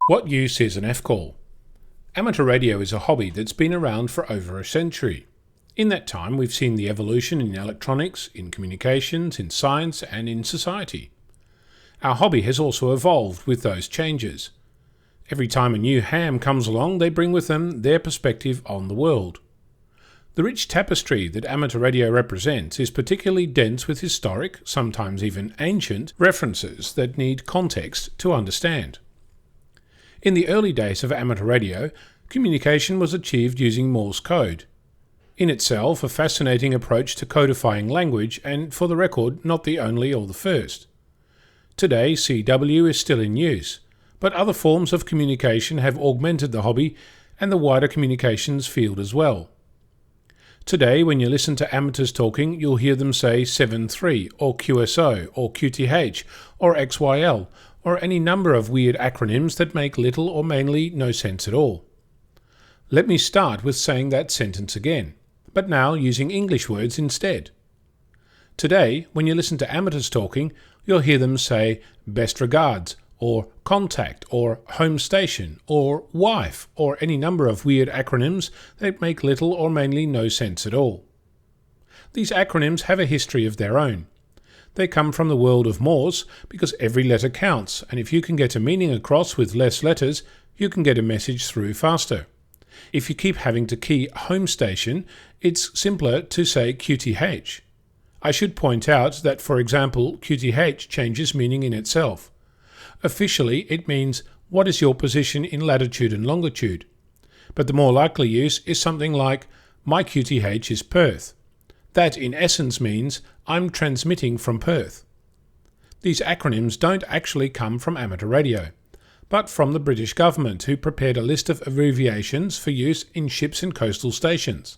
What use is an F-call? Amateur radio is a hobby that's been around for over a century. In that time, we've seen the evolution in electronics, in communications, in science, and in society. Our hobby has also evolved with those changes. Every time a new ham comes along, they bring with them their perspective on the world. The rich tapestry that amateur radio represents is particularly dense with historic, sometimes even ancient, references that need context to understand. In the early days of amateur radio, communication was achieved using Morse Code. In itself, a fascinating approach to codifying language, and for the record, not the only or the first. Today, CW is still in use, but other forms of communication have augmented the hobby and the wider communications field as well. Today, when you listen to amateurs talking, you'll hear them say 7.3 or QSO or QTH or XYL or any number of weird acronyms that make little or mainly no sense at all. Let me start with saying that sentence again, but now using English words instead. Today, when you listen to amateurs talking, you'll hear them say best regards, or contact, or home station, or wife, or any number of weird acronyms that make little or mainly no sense at all. These acronyms have a history of their own. They come from the world of Morse because every letter counts, and if you can get a meaning across with less letters, you can get a message through faster. If you keep having to key home station, it's simpler to say QTH. I should point out that, for example, QTH changes meaning in itself. Officially, it means, what is your position in latitude and longitude? But the more likely use is something like, my QTH is Perth. That in essence means, I'm transmitting from Perth. These acronyms don't actually come from amateur radio, but from the British government, who prepared a list of abbreviations for use in ships and coastal stations.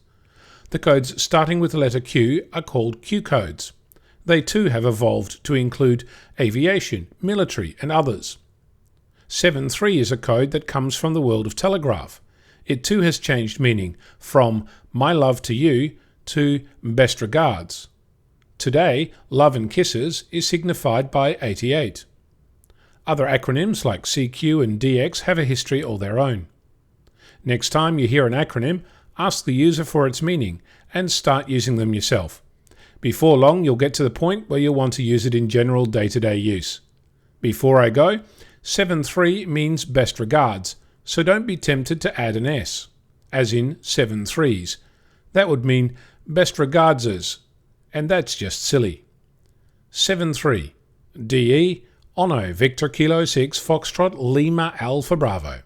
The codes starting with the letter Q are called Q codes. They too have evolved to include aviation, military, and others. 7.3 is a code that comes from the world of telegraph. It too has changed meaning from my love to you to best regards. Today, love and kisses is signified by 88. Other acronyms like CQ and DX have a history all their own. Next time you hear an acronym, ask the user for its meaning and start using them yourself. Before long, you'll get to the point where you'll want to use it in general day-to-day use. Before I go, 7.3 means best regards, so don't be tempted to add an S, as in 7 threes. That would mean best regardses, and that's just silly. 7.3 DE Ono Victor Kilo 6 Foxtrot Lima Alpha Bravo.